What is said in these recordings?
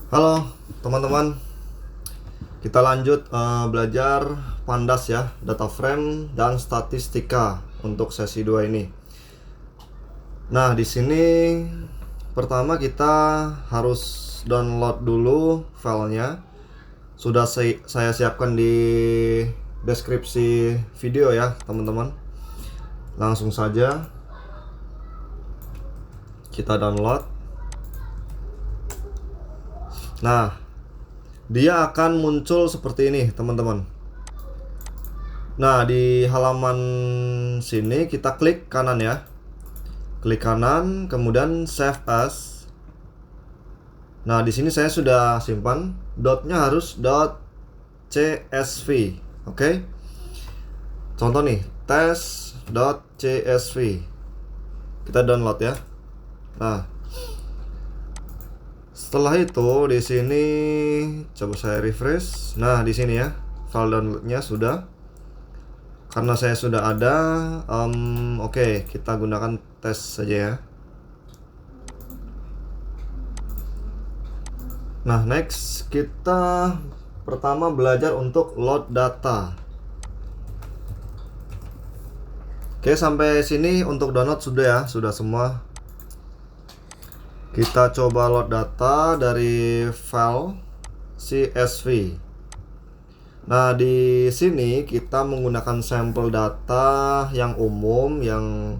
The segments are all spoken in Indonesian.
Halo teman-teman, kita lanjut belajar Pandas ya, data frame dan statistika untuk sesi 2 ini. Nah, di sini pertama kita harus download dulu filenya. Sudah saya siapkan di deskripsi video ya, teman-teman. Langsung saja kita download. Nah, dia akan muncul seperti ini, teman-teman. Nah, di halaman sini kita klik kanan ya. Klik kanan, kemudian save as. Nah, di sini saya sudah simpan. Dotnya harus .csv. Oke. Contoh nih, test.csv. Kita download ya. Nah, setelah itu di sini coba saya refresh. Nah, di sini ya, file downloadnya sudah. Karena saya sudah ada, oke, kita gunakan tes saja ya. Nah, next kita pertama belajar untuk load data. Oke, sampai sini untuk download sudah ya, sudah semua. Kita coba load data dari file CSV. Nah, di sini kita menggunakan sampel data yang umum yang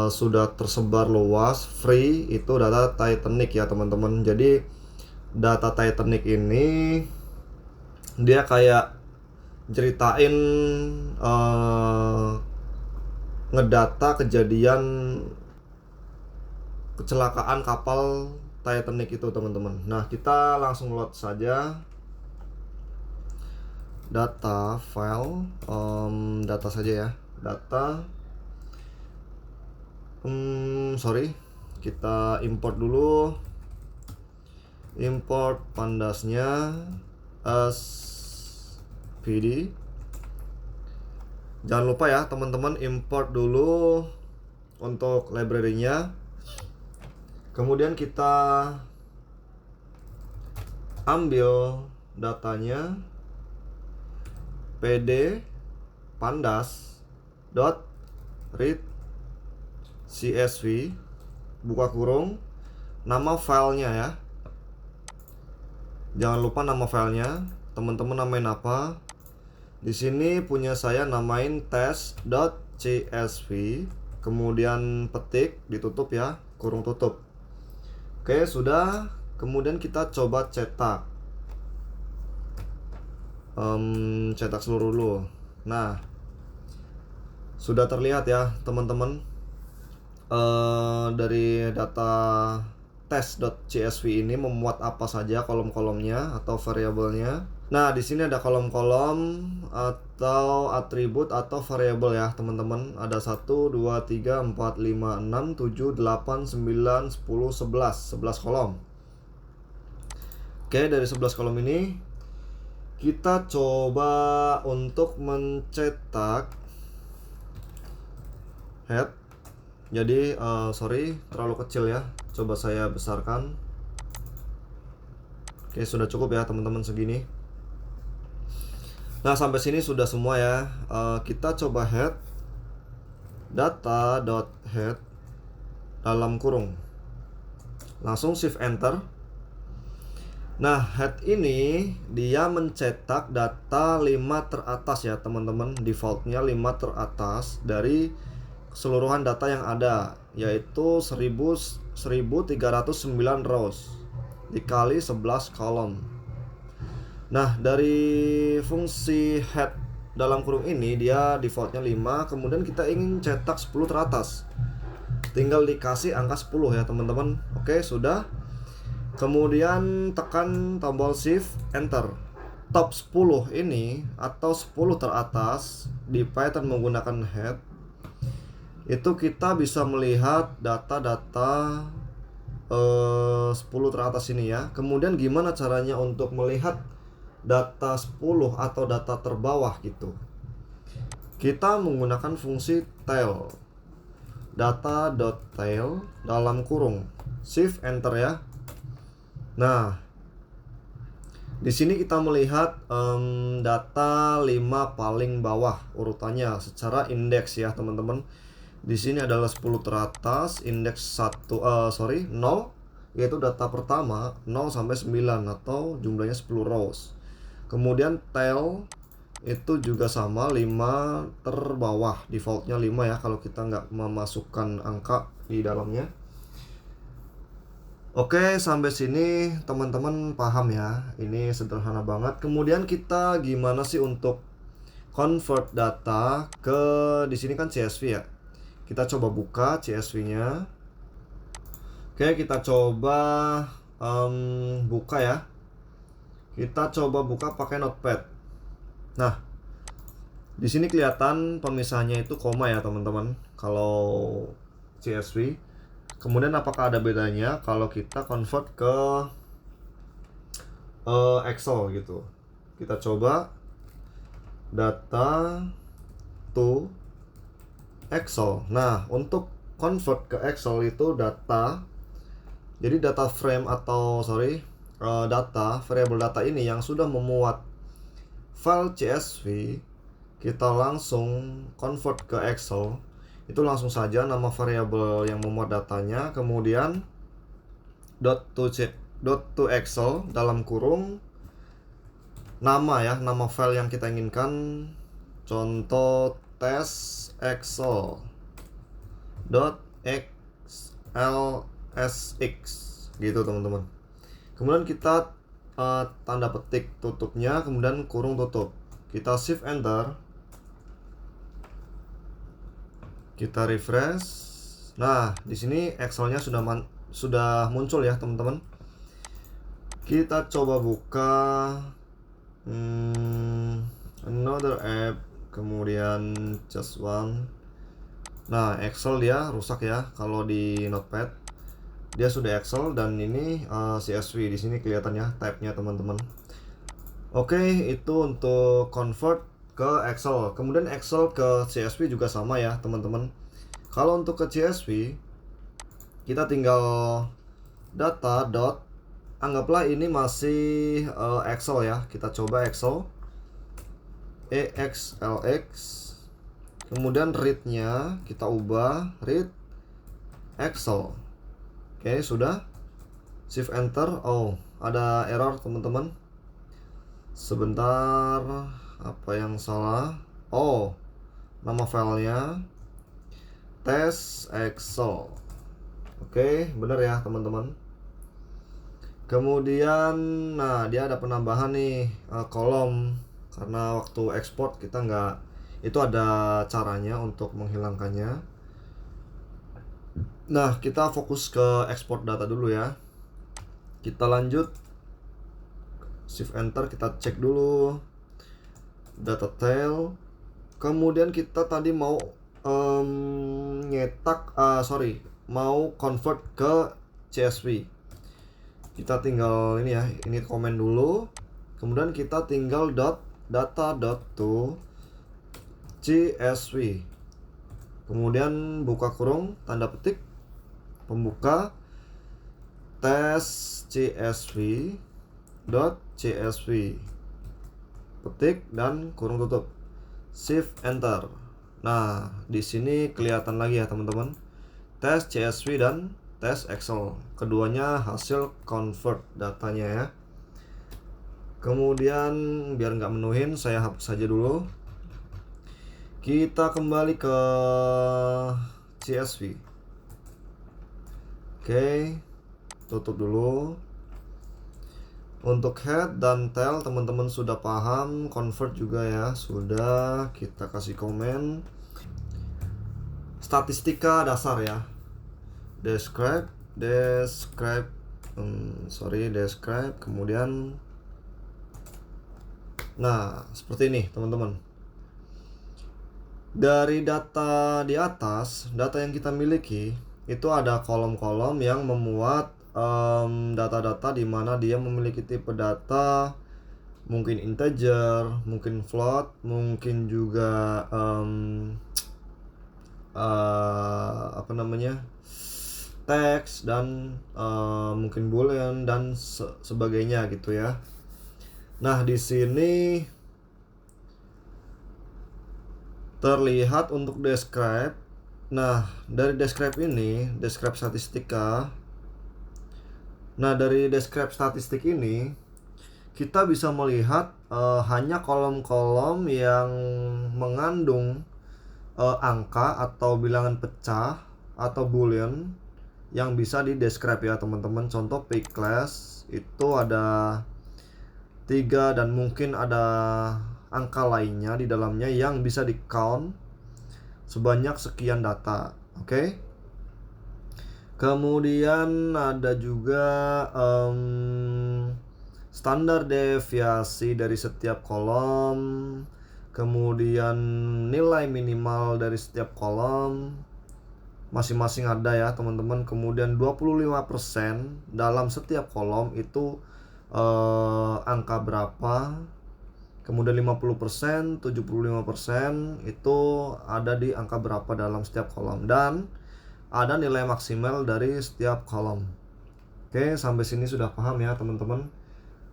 sudah tersebar luas, free, itu data Titanic ya teman-teman. Jadi data Titanic ini dia kayak ceritain ngedata kejadian kecelakaan kapal Titanic itu teman-teman. Nah, kita langsung load saja data file, data saja ya, data. Kita import dulu, import pandasnya as pd. Jangan lupa ya teman-teman, import dulu untuk library-nya. Kemudian kita ambil datanya pd pandas dot read csv, buka kurung, nama filenya ya. Jangan lupa nama filenya, teman-teman namain apa. Di sini punya saya namain test.csv, kemudian petik, ditutup ya, kurung tutup. Oke, sudah. Kemudian kita coba cetak. Cetak seluruh dulu. Nah, sudah terlihat ya teman-teman, dari data test.csv ini memuat apa saja kolom-kolomnya atau variabelnya. Nah, di sini ada kolom-kolom atau atribut atau variabel ya teman-teman. Ada 1, 2, 3, 4, 5, 6, 7, 8, 9, 10, 11 kolom. Oke, dari 11 kolom ini kita coba untuk mencetak head. Jadi terlalu kecil ya, coba saya besarkan. Oke, sudah cukup ya teman-teman segini. Nah, sampai sini sudah semua ya. Kita coba head data.head dalam kurung, langsung shift enter. Nah, head ini dia mencetak data 5 teratas ya teman-teman. Defaultnya 5 teratas dari keseluruhan data yang ada, yaitu 1309 rows dikali 11 kolom. Nah, dari fungsi head dalam kurung ini dia defaultnya 5, kemudian kita ingin cetak 10 teratas, tinggal dikasih angka 10 ya teman-teman. Oke, sudah. Kemudian tekan tombol shift enter. Top 10 ini atau 10 teratas di Python menggunakan head, itu kita bisa melihat data-data 10 teratas ini ya. Kemudian gimana caranya untuk melihat data 10 atau data terbawah gitu? Kita menggunakan fungsi tail, data.tail dalam kurung, shift enter ya. Nah, Di sini kita melihat data 5 paling bawah urutannya secara indeks ya teman-teman. Di sini adalah 10 teratas, indeks 0 yaitu data pertama 0 sampai 9 atau jumlahnya 10 rows. Kemudian tail itu juga sama 5 terbawah, defaultnya 5 ya kalau kita nggak memasukkan angka di dalamnya. Oke, sampai sini teman-teman paham ya. Ini sederhana banget. Kemudian kita gimana sih untuk convert data ke di sini kan CSV ya. Kita coba buka CSV-nya. Oke, kita coba buka ya. Kita coba buka pakai Notepad. Nah, di sini kelihatan pemisahnya itu koma ya teman-teman. Kalau CSV. Kemudian apakah ada bedanya kalau kita convert ke Excel gitu. Kita coba data to Excel. Nah, untuk convert ke Excel itu data. Jadi data frame atau data variable data ini yang sudah memuat file CSV, kita langsung convert ke Excel. Itu langsung saja nama variabel yang memuat datanya, kemudian dot to Excel dalam kurung nama ya, nama file yang kita inginkan, contoh test Excel .xlsx gitu teman-teman. Kemudian kita tanda petik tutupnya, kemudian kurung tutup. Kita shift enter. Kita refresh. Nah, di sini Excel-nya sudah muncul ya, teman-teman. Kita coba buka another app, kemudian just one. Nah, Excel dia rusak ya kalau di Notepad. Dia sudah Excel dan ini CSV di sini kelihatannya tab-nya, teman-teman. Oke, itu untuk convert ke Excel. Kemudian Excel ke CSV juga sama ya teman-teman. Kalau untuk ke CSV kita tinggal data dot, anggaplah ini masih Excel ya. Kita coba Excel EXLX. Kemudian read-nya kita ubah read Excel. Oke, sudah. Shift enter. Oh, ada error teman-teman. Sebentar, apa yang salah? Oh, nama filenya test Excel. Oke, bener ya teman-teman. Kemudian, nah dia ada penambahan nih kolom, karena waktu ekspor kita nggak, itu ada caranya untuk menghilangkannya. Nah, kita fokus ke ekspor data dulu ya. Kita lanjut, shift enter, kita cek dulu data tail. Kemudian kita tadi mau mau convert ke CSV. Kita tinggal ini ya, ini komen dulu. Kemudian kita tinggal data to CSV. Kemudian buka kurung, tanda petik, pembuka test CSV petik dan kurung tutup, shift enter. Nah, di sini kelihatan lagi ya teman-teman, tes CSV dan tes Excel, keduanya hasil convert datanya ya. Kemudian biar nggak menuhin, saya hapus saja dulu. Kita kembali ke CSV. Oke, tutup dulu. Untuk head dan tail teman-teman sudah paham, convert juga ya, sudah. Kita kasih komen statistika dasar ya, describe, kemudian nah seperti ini teman-teman. Dari data di atas, data yang kita miliki itu ada kolom-kolom yang memuat data-data di mana dia memiliki tipe data, mungkin integer, mungkin float, mungkin juga teks, dan mungkin boolean dan sebagainya gitu ya. Nah, di sini terlihat untuk describe. Nah, dari describe ini, describe statistika. Nah, dari describe statistik ini kita bisa melihat hanya kolom-kolom yang mengandung angka atau bilangan pecah atau boolean yang bisa di describe ya teman-teman. Contoh pick class itu ada 3 dan mungkin ada angka lainnya di dalamnya yang bisa di count sebanyak sekian data. Oke. Kemudian ada juga standar deviasi dari setiap kolom, kemudian nilai minimal dari setiap kolom, masing-masing ada ya teman-teman. Kemudian 25% dalam setiap kolom itu angka berapa, kemudian 50%, 75% itu ada di angka berapa dalam setiap kolom, dan ada nilai maksimal dari setiap kolom. Oke, sampai sini sudah paham ya teman-teman.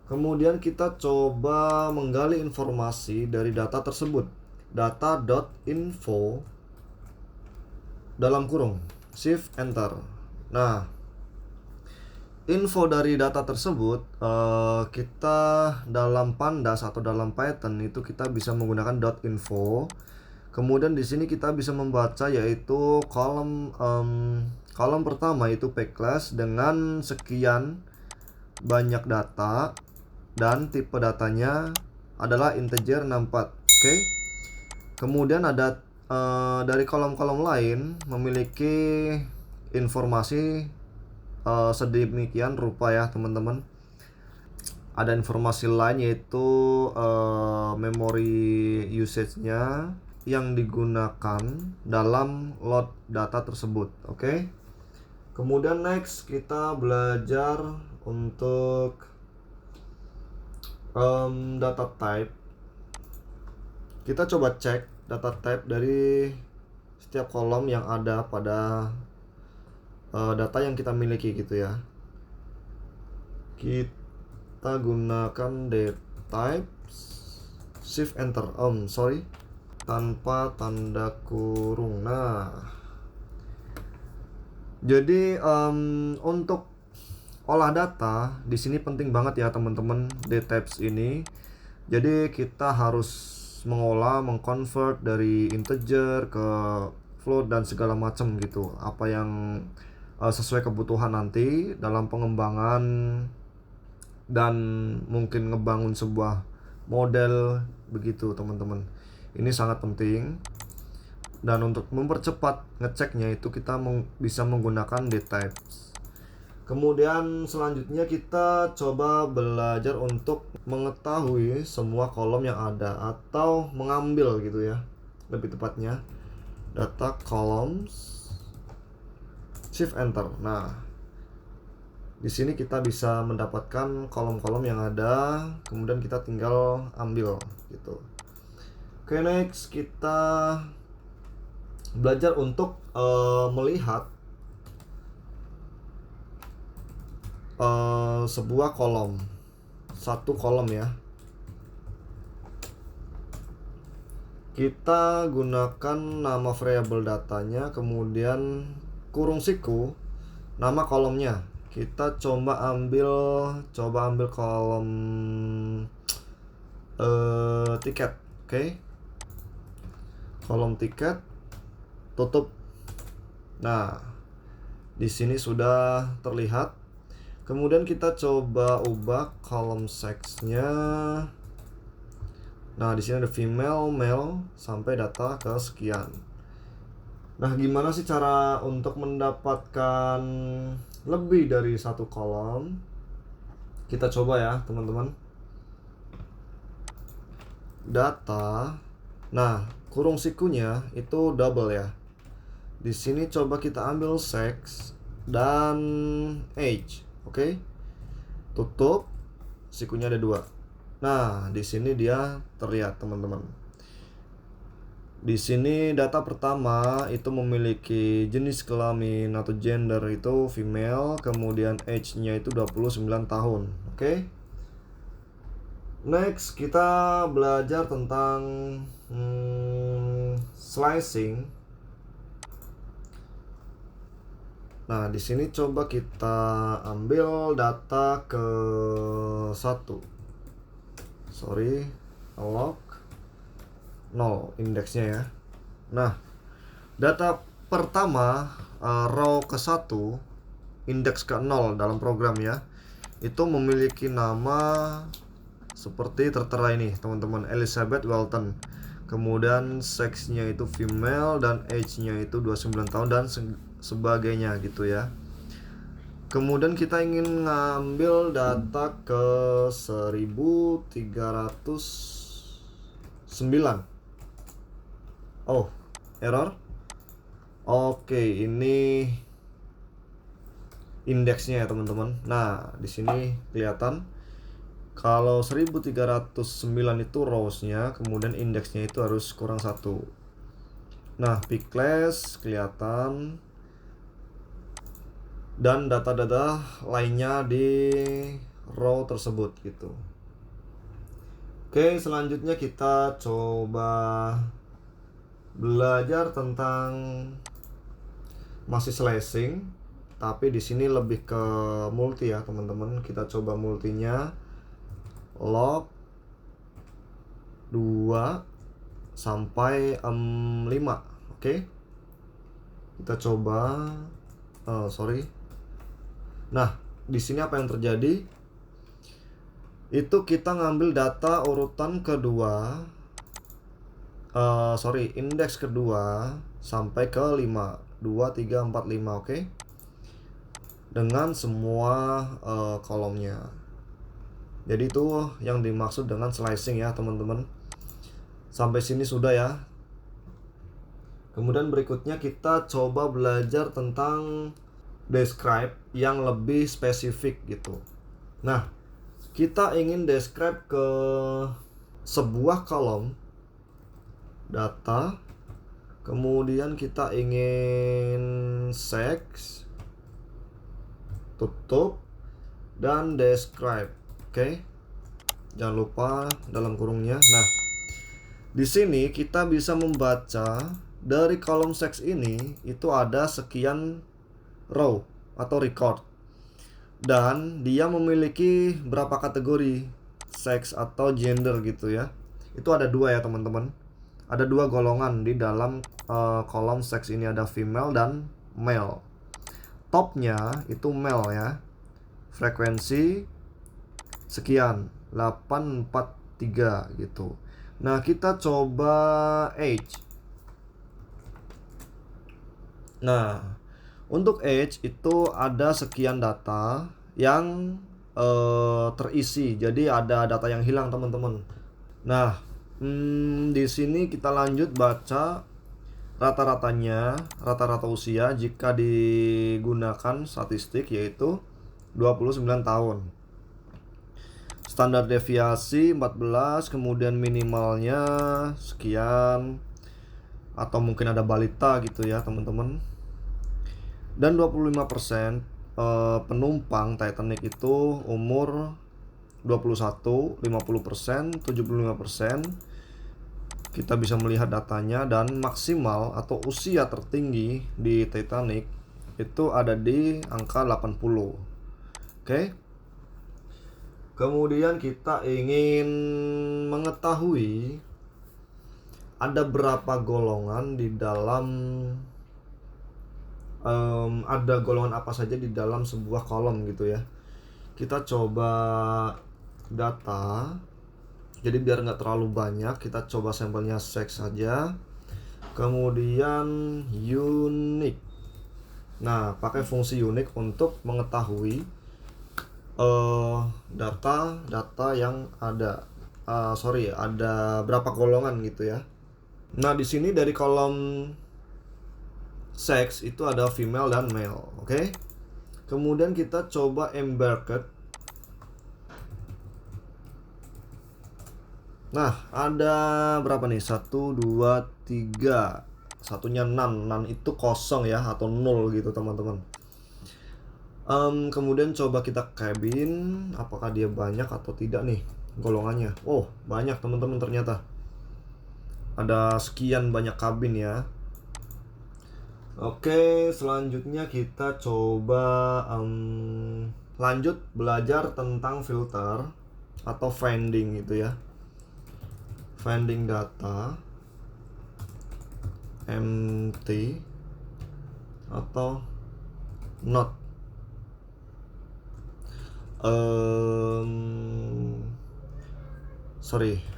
Kemudian kita coba menggali informasi dari data tersebut. Data.info dalam kurung shift enter. Nah, info dari data tersebut kita dalam Pandas atau dalam Python itu kita bisa menggunakan .info. Kemudian di sini kita bisa membaca yaitu kolom pertama itu pick class dengan sekian banyak data dan tipe datanya adalah integer 64. Oke. Kemudian ada dari kolom-kolom lain memiliki informasi sedemikian rupa ya teman-teman. Ada informasi lain yaitu memory usage-nya yang digunakan dalam load data tersebut. Oke. Kemudian next kita belajar untuk data type. Kita coba cek data type dari setiap kolom yang ada pada data yang kita miliki gitu ya. Kita gunakan dtype shift enter. Tanpa tanda kurung. Nah, jadi untuk olah data di sini penting banget ya teman-teman, dtypes ini. Jadi kita harus mengolah, mengconvert dari integer ke float dan segala macam gitu. Apa yang sesuai kebutuhan nanti dalam pengembangan dan mungkin ngebangun sebuah model begitu teman-teman. Ini sangat penting. Dan untuk mempercepat ngeceknya itu kita bisa menggunakan dtypes. Kemudian selanjutnya kita coba belajar untuk mengetahui semua kolom yang ada atau mengambil gitu ya. Lebih tepatnya data columns shift enter. Nah, di sini kita bisa mendapatkan kolom-kolom yang ada, kemudian kita tinggal ambil gitu. Oke, next kita belajar untuk melihat sebuah kolom, satu kolom ya. Kita gunakan nama variabel datanya, kemudian kurung siku, nama kolomnya. Kita coba ambil kolom tiket. Oke. Kolom tiket, tutup. Nah, di sini sudah terlihat. Kemudian kita coba ubah kolom sex-nya. Nah, di sini ada female, male sampai data ke sekian. Nah, gimana sih cara untuk mendapatkan lebih dari satu kolom? Kita coba ya, teman-teman. Data. Nah, kurung sikunya itu double ya. Di sini coba kita ambil sex dan age. Oke. Tutup. Sikunya ada 2. Nah, di sini dia terlihat, teman-teman. Di sini data pertama itu memiliki jenis kelamin atau gender itu female, kemudian age-nya itu 29 tahun. Oke. Next kita belajar tentang slicing. Nah, di sini coba kita ambil data ke 1. Sorry, log 0 indeksnya ya. Nah, data pertama row ke 1, indeks ke 0 dalam program ya, itu memiliki nama seperti tertera ini teman-teman, Elizabeth Walton. Kemudian seksnya itu female dan age-nya itu 29 tahun dan sebagainya gitu ya. Kemudian kita ingin ngambil data ke 1309. Oh, error. Oke, ini indeksnya ya teman-teman. Nah, di sini kelihatan kalau 1309 itu rows-nya, kemudian indeksnya itu harus kurang 1. Nah, pick class kelihatan, dan data-data lainnya di row tersebut gitu. Oke, selanjutnya kita coba belajar tentang masih slicing, tapi di sini lebih ke multi ya teman-teman. Kita coba multinya log 2 sampai 5. Oke. Kita coba Nah, di sini apa yang terjadi? Itu kita ngambil data urutan kedua, indeks kedua sampai ke 5, 2, 3, 4, 5, oke? Dengan semua kolomnya. Jadi itu yang dimaksud dengan slicing ya teman-teman. Sampai sini sudah ya. Kemudian berikutnya kita coba belajar tentang describe yang lebih spesifik gitu. Nah, kita ingin describe ke sebuah kolom data, kemudian kita ingin sex, tutup, dan describe. Oke. Jangan lupa dalam kurungnya. Nah, di sini kita bisa membaca dari kolom sex ini itu ada sekian row atau record, dan dia memiliki berapa kategori sex atau gender gitu ya. Itu ada 2 ya teman-teman. Ada 2 golongan di dalam kolom sex ini, ada female dan male. Topnya itu male ya, frekuensi sekian 843 gitu. Nah, kita coba age. Nah, untuk age itu ada sekian data yang terisi. Jadi ada data yang hilang teman-teman. Nah, di sini kita lanjut baca rata-ratanya, rata-rata usia jika digunakan statistik yaitu 29 tahun. Standar deviasi 14, kemudian minimalnya sekian, atau mungkin ada balita gitu ya teman-teman. Dan 25% penumpang Titanic itu umur 21, 50%, 75%. Kita bisa melihat datanya, dan maksimal atau usia tertinggi di Titanic itu ada di angka 80. Oke. Kemudian kita ingin mengetahui ada berapa golongan di dalam ada golongan apa saja di dalam sebuah kolom gitu ya. Kita coba data. Jadi biar nggak terlalu banyak, kita coba sampelnya sex saja. Kemudian unique. Nah, pakai fungsi unique untuk mengetahui data yang ada. Ada berapa golongan gitu ya. Nah, di sini dari kolom sex itu ada female dan male, oke? Kemudian kita coba embarked. Nah, ada berapa nih? 1, 2, 3. Satunya none. None itu kosong ya, atau nol gitu teman-teman. Kemudian coba kita cabin, apakah dia banyak atau tidak nih golongannya. Oh, banyak teman-teman, ternyata ada sekian banyak kabin ya. Oke, selanjutnya kita coba lanjut belajar tentang filter atau finding gitu ya. Finding data empty atau not.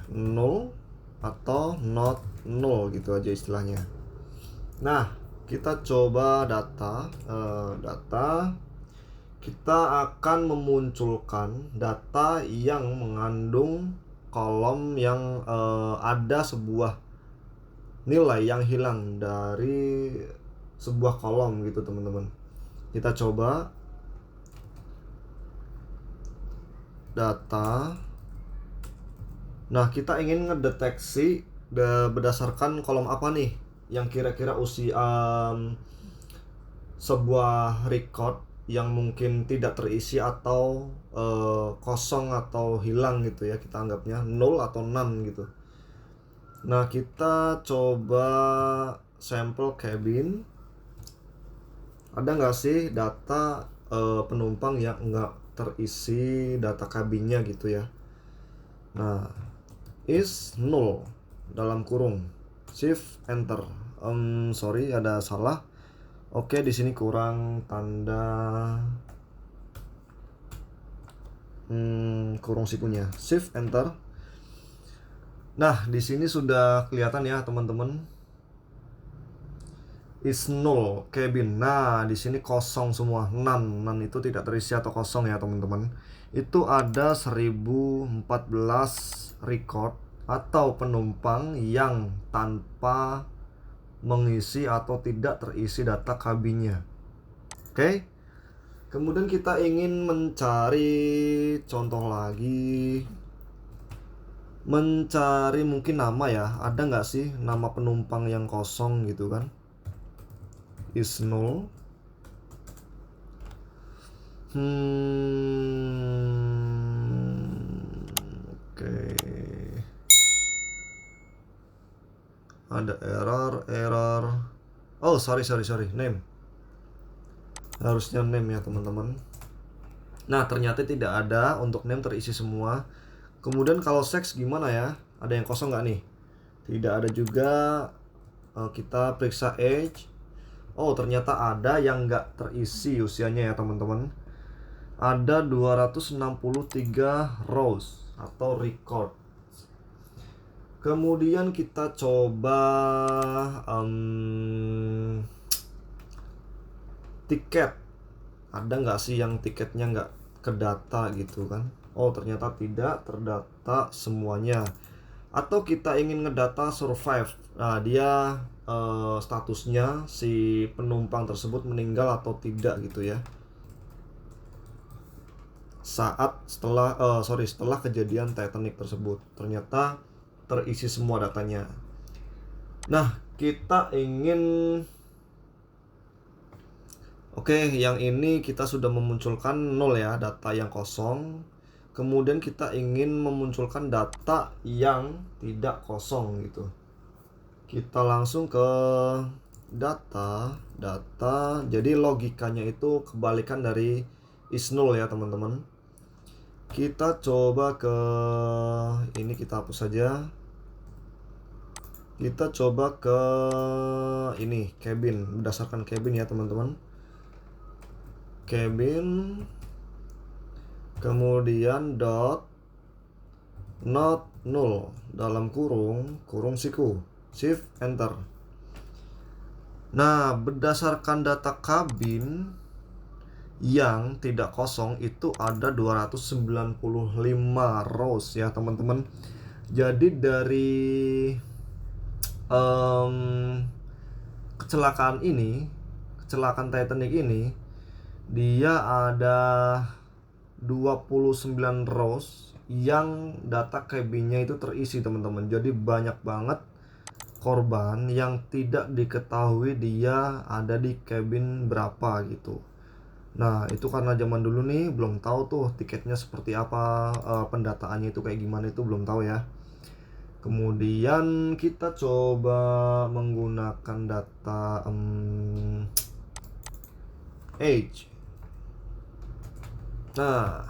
Null atau not null gitu aja istilahnya. Nah, kita coba data. Kita akan memunculkan data yang mengandung kolom yang ada sebuah nilai yang hilang dari sebuah kolom gitu teman-teman. Kita coba data. Nah, kita ingin ngedeteksi berdasarkan kolom apa nih yang kira-kira sebuah record yang mungkin tidak terisi atau kosong atau hilang gitu ya, kita anggapnya nol atau none gitu. Nah, kita coba sampel cabin. Ada nggak sih data penumpang yang nggak terisi data kabinnya gitu ya. Nah, is null dalam kurung, shift enter. Sorry, ada salah. Oke, di sini kurang tanda kurung sikunya, shift enter. Nah, di sini sudah kelihatan ya teman-teman, is null cabin. Nah, di sini kosong semua, none itu tidak terisi atau kosong ya teman-teman. Itu ada 1014 record atau penumpang yang tanpa mengisi atau tidak terisi data kabinnya. Oke. Kemudian kita ingin mencari contoh lagi. Mencari mungkin nama ya. Ada nggak sih nama penumpang yang kosong gitu kan? Is null. Oke. Ada error. Oh, sorry. Name. Harusnya name ya teman-teman. Nah, ternyata tidak ada, untuk name terisi semua. Kemudian kalau sex gimana ya? Ada yang kosong nggak nih? Tidak ada juga. Kita periksa age. Oh, ternyata ada yang nggak terisi usianya ya teman-teman. Ada 263 rows atau record. Kemudian kita coba tiket. Ada nggak sih yang tiketnya nggak ke data gitu kan? Oh, ternyata tidak terdata semuanya. Atau kita ingin ngedata survive. Nah, dia statusnya si penumpang tersebut meninggal atau tidak gitu ya, setelah kejadian Titanic tersebut. Ternyata terisi semua datanya. Nah, kita ingin yang ini kita sudah memunculkan 0 ya, data yang kosong. Kemudian kita ingin memunculkan data yang tidak kosong gitu. Kita langsung ke data. Jadi logikanya itu kebalikan dari is null ya teman-teman. Kita coba ke ini, kita hapus saja. Kita coba ke ini, cabin, berdasarkan cabin ya teman-teman. Cabin, kemudian dot not null dalam kurung siku, shift enter. Nah, berdasarkan data kabin yang tidak kosong itu ada 295 rows ya teman-teman. Jadi dari kecelakaan Titanic ini, dia ada 29 rows yang data cabinnya itu terisi teman-teman. Jadi banyak banget korban yang tidak diketahui dia ada di cabin berapa gitu. Nah, itu karena zaman dulu nih belum tahu tuh tiketnya seperti apa, pendataannya itu kayak gimana itu belum tahu ya. Kemudian kita coba menggunakan data age. Nah,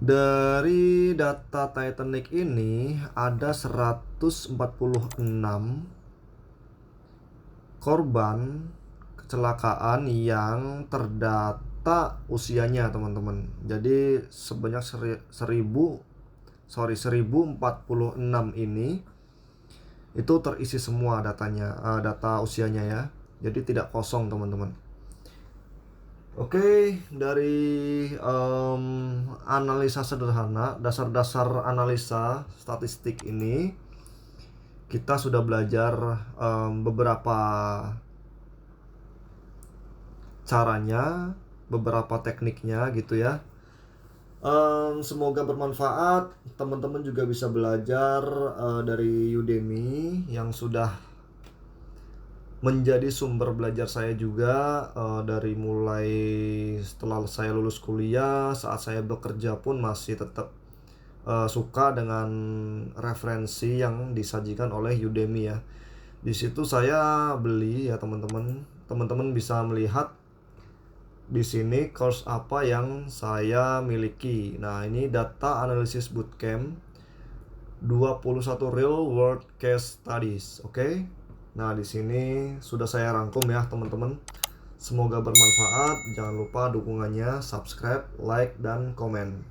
dari data Titanic ini ada 146 korban kecelakaan yang terdata usianya, teman-teman. Jadi sebanyak 1046 ini itu terisi semua datanya, data usianya ya. Jadi tidak kosong, teman-teman. Oke, dari analisa sederhana, dasar-dasar analisa statistik ini kita sudah belajar beberapa caranya, beberapa tekniknya gitu ya. Semoga bermanfaat. Teman-teman juga bisa belajar dari Udemy yang sudah menjadi sumber belajar saya juga, dari mulai setelah saya lulus kuliah, saat saya bekerja pun masih tetap suka dengan referensi yang disajikan oleh Udemy ya. Di situ saya beli ya, teman-teman. Teman-teman bisa melihat di sini course apa yang saya miliki. Nah, ini data analysis bootcamp 21 real world case studies, oke? Nah, di sini sudah saya rangkum ya, teman-teman. Semoga bermanfaat. Jangan lupa dukungannya, subscribe, like, dan komen.